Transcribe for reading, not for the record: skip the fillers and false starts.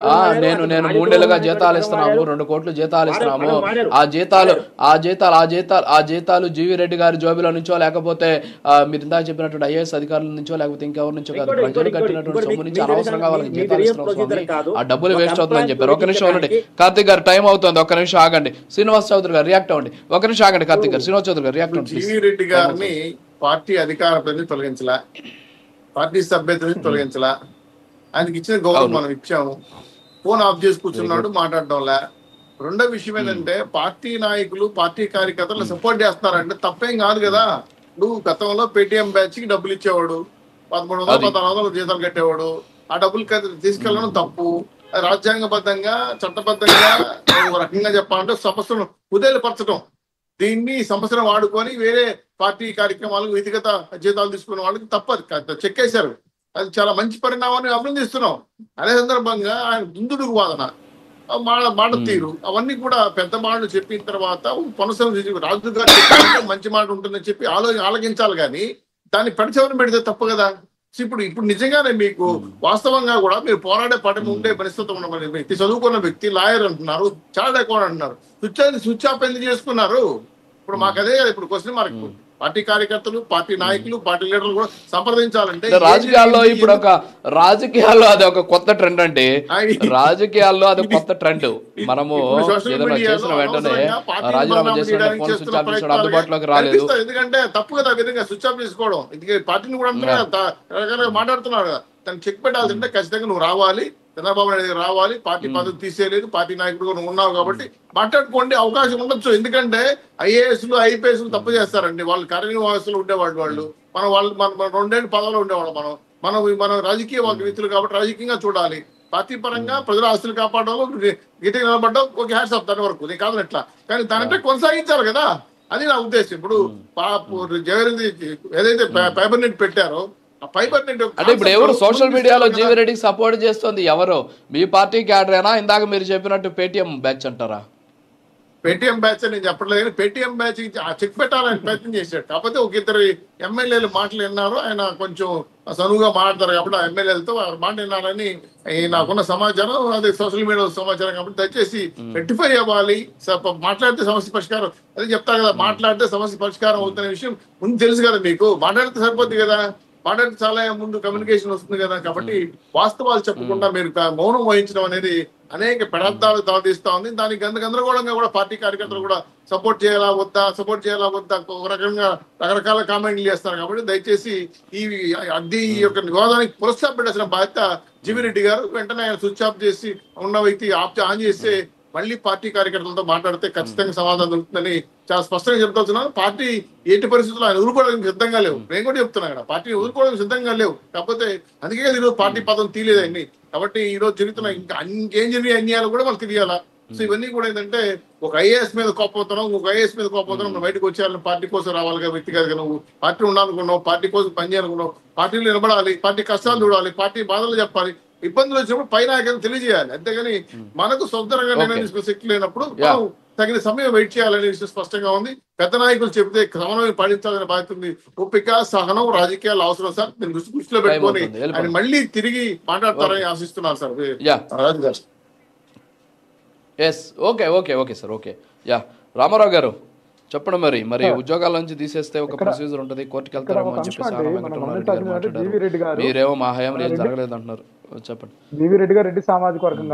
నేను నేను 3 నెలలుగా జీతాలు ఇస్తున్నాము, 2 కోట్లు జీతాలు ఇస్తున్నాము. ఆ జీతాలు జీవి రెడ్డి గారి జోబిలో నుంచో లేకపోతే మీరు ఇందాక చెప్పినటువంటి ఐఏఎస్ అధికారుల నుంచో లేకపోతే ఇంకెవరి నుంచో కాదు, ప్రజలు కట్టినటువంటి సొమ్ము నుంచి అనవసరంగా వాళ్ళకి జీతాలు ఇస్తున్నాం స్వామి, ఆ డబ్బులు వేస్ట్ అవుతుందని చెప్పారు. ఒక నిమిషం ఉండండి కార్తిక్ గారు, టైం అవుతుంది, ఒక్క నిమిషం ఆగండి. శ్రీనివాస్ చౌదరి గారు రియాక్ట్ అవ్వండి, ఒక నిమిషం ఆగండి. కార్తిక్ గారు, శ్రీనివాస్ చౌదరి గారు రియాక్ట్ అవ్వండి. జీవి రెడ్డి గారిని పార్టీ అధికార ప్రతినిధి తొలగించలా, పార్టీ సభ్యతని తొలగించలా, ఆయనకి ఇచ్చిన గౌరవం మనం ఇచ్చాము. ఫోన్ ఆఫ్ చేసి కూర్చున్నాడు, మాట్లాడడంలా. రెండో విషయం ఏంటంటే పార్టీ నాయకులు పార్టీ కార్యకర్తలు సపోర్ట్ చేస్తున్నారంటే తప్పేం కాదు కదా. నువ్వు గతంలో పేటిఎం బ్యాచ్ కి డబ్బులు ఇచ్చేవాడు, 1300 1400 జీతాలు కట్టేవాడు, ఆ డబ్బులు తీసుకెళ్లడం తప్పు. రాజ్యాంగబద్ధంగా చట్టబద్ధంగా ఒక రకంగా చెప్పాలంటే సంస్థను కుదేలుపరచడం, దీన్ని సంస్థను వాడుకొని వేరే పార్టీ కార్యక్రమాలకు వ్యక్తిగత జీతాలు తీసుకునే వాళ్ళకి తప్పదు, చెక్కేశారు. అది చాలా మంచి పరిణామాన్ని అభినందిస్తున్నాం. అదే సందర్భంగా ఆయన దుందుడుకు వాదన, మాట తీరు, అవన్నీ కూడా పెద్ద మాటలు చెప్పిన తర్వాత రాజు గారు చెప్పాలంటే మంచి మాట ఉంటుందని చెప్పి ఆలోచించాలి, కానీ దాన్ని పెడచెవరిని పెడితే తప్పు కదా. ఇప్పుడు నిజంగానే మీకు వాస్తవంగా కూడా మీరు పోరాడే పట్టణం ఉండే పరిస్థితి ఉన్న వ్యక్తి, చదువుకున్న వ్యక్తి, లాయర్ అంటున్నారు, చార్టెడ్ అకౌంటెంట్ అంటున్నారు, స్విచ్ ఆఫ్ ఎందుకు చేసుకున్నారు? ఇప్పుడు మాకు అదే ఇప్పుడు క్వశ్చన్ మార్క్. పార్టీ కార్యకర్తలు, పార్టీ నాయకులు, పార్టీ లీడర్లు కూడా సంప్రదించాలంటే రాజకీయాల్లో ఇప్పుడు రాజకీయాల్లో అది ఒక కొత్త ట్రెండ్ అండి. రాజకీయాల్లో అది కొత్త ట్రెండ్. మనము ఏదైనా చేసిన వెంటనే రాజీనామా చేసిన ఫోన్ స్విచ్ ఆఫ్ చేసిన అందుబాటులోకి రాలేదు. ఎందుకంటే తప్పు కదా విధంగా స్విచ్ ఆఫ్ చేసుకోవడం. ఇది పార్టీని కూడా మాట్లాడుతున్నారు కదా, తను చెక్ పెట్టాల్సింటే ఖచ్చితంగా నువ్వు రావాలి, చంద్రబాబు నాయుడు రావాలి, పార్టీ పదవి తీసేయలేదు, పార్టీ నాయకుడు నువ్వు ఉన్నావు కాబట్టి మాట్లాడుకోండి, అవకాశం ఉండొచ్చు. ఎందుకంటే ఐఏఎస్లు ఐపీఎస్లు తప్పు చేస్తారండి, వాళ్ళు కార్యనిర్వాహకులు ఉండేవాళ్ళు, వాళ్ళు మన 2 ఏళ్ళు పదవిలో ఉండేవాళ్ళు. మనం రాజకీయ వ్యక్తులు కాబట్టి రాజకీయంగా చూడాలి. పార్టీ పరంగా ప్రజల ఆస్తులు కాపాడడం, గట్టిగా నిలబడడం ఒక హ్యాట్స్ ఆఫ్ దాని వరకు, నేను కాదు ఎట్లా, కానీ దానంటే కొనసాగించాలి కదా, అది నా ఉద్దేశం. ఇప్పుడు ఏదైతే పేపర్ నెట్ పెట్టారో అంటే ఇప్పుడు ఎవరు సోషల్ మీడియాలో జీవి రెడ్డికి సపోర్ట్ చేస్తుంది? ఎవరు? మీ పార్టీ క్యాడరేనా? ఇందాక మీరు చెప్పినట్టు పేటిఎం బ్యాచ్ అంటారా? పేటిఎం బ్యాచ్ అని చెప్పట్లేదు, కానీ పేటిఎం బ్యాచ్ చెక్ పెట్టాలని ప్రయత్నం చేశాడు. కాకపోతే ఒక 2 ఎమ్మెల్యేలు మాటలు విన్నారు, ఆయన కొంచెం సనువుగా మాట్లాడతారు కాబట్టి ఆ ఎమ్మెల్యేలతో మాట విన్నారని నాకున్న సమాచారం, అది సోషల్ మీడియాలో సమాచారం. కాబట్టి దయచేసి రెక్టిఫై అవ్వాలి, మాట్లాడితే సమస్య పరిష్కారం, అదే చెప్తారు కదా, మాట్లాడితే సమస్య పరిష్కారం అవుతున్న విషయం ముందు తెలుసు కదా మీకు, మాట్లాడితే సరిపోద్ది కదా, మాట్లాడితే చాలా ముందు కమ్యూనికేషన్ వస్తుంది కదా. కాబట్టి వాస్తవాలు చెప్పకుండా మీరు మౌనం వహించడం అనేది అనేక పెడార్థాలు దారితీస్తా ఉంది. దానికి గందరగోళంగా కూడా పార్టీ కార్యకర్తలు కూడా సపోర్ట్ చేయాలా వద్దా ఒక రకంగా రకరకాల కామెంట్లు చేస్తారు. కాబట్టి దయచేసి ఈ యొక్క వివాదానికి ప్రోత్సాహపెట్టాల్సిన బాధ్యత జీవి రెడ్డి గారు. వెంటనే ఆయన స్విచ్ ఆఫ్ చేసి ఉన్న వ్యక్తి ఆన్ చేస్తే మళ్ళీ పార్టీ కార్యకర్తలతో మాట్లాడితే ఖచ్చితంగా సమాధానం దొరుకుతుందని చాలా స్పష్టంగా చెప్తున్నాను. పార్టీ ఎట్టి పరిస్థితుల్లో ఆయన వదులుకోవడానికి సిద్ధంగా లేవు, నేను కూడా చెప్తున్నా కదా, పార్టీ వదులుకోవడానికి సిద్ధంగా లేవు. కాకపోతే అందుకే ఈరోజు పార్టీ పదం తీయలేదండి. కాబట్టి ఈ రోజు జరుగుతున్న ఇంకేం జరిగే అన్యాయాలు కూడా మనకు తెలియాలా. సో ఇవన్నీ కూడా ఏంటంటే ఒక ఐఏఎస్ మీద కోపవుతున్నావు, నువ్వు బయటకు వచ్చేయాలని, పార్టీ కోసం రావాలి వ్యక్తిగతంగా, నువ్వు పార్టీ ఉండాలనుకున్నావు, పార్టీ కోసం పనిచేయాలనుకున్నావు, పార్టీలో నిలబడాలి, పార్టీ కష్టాలు చూడాలి, పార్టీ బాధలు చెప్పాలి, ఇబ్బందులు వచ్చినప్పుడు పైన తెలియజేయాలి. అంతేగాని మనకు సొంతంగా నిర్ణయం తీసుకునే శక్తి లేనప్పుడు మనం తగిన సమయం వెయిట్ చేయాలనే విషయం స్పష్టంగా ఉంది. పెద్ద నాయకులు చెబితే సమన్వయం పాటించాలని బాధ్యత ఉంది. ఓపిక, సహనం రాజకీయాలు అవసరం సార్. నేను దృష్టిలో పెట్టుకొని ఆయన మళ్ళీ తిరిగి మాట్లాడతారని ఆశిస్తున్నాను సార్. రాజు గారు ఓకే సార్, ఓకే. రామారావు గారు చెప్పండి. మరి ఉద్యోగాల నుంచి తీసేస్తే ఒక ప్రొసీజర్ ఉంటుంది, కోర్టుకి వెళ్తారేమో అని చెప్పేసి మీరేమో మా హయాం ఏం జరగలేదు అంటున్నారు. చెప్పండి. జీవి రెడ్డి గారు రెడ్డి సామాజిక వర్గం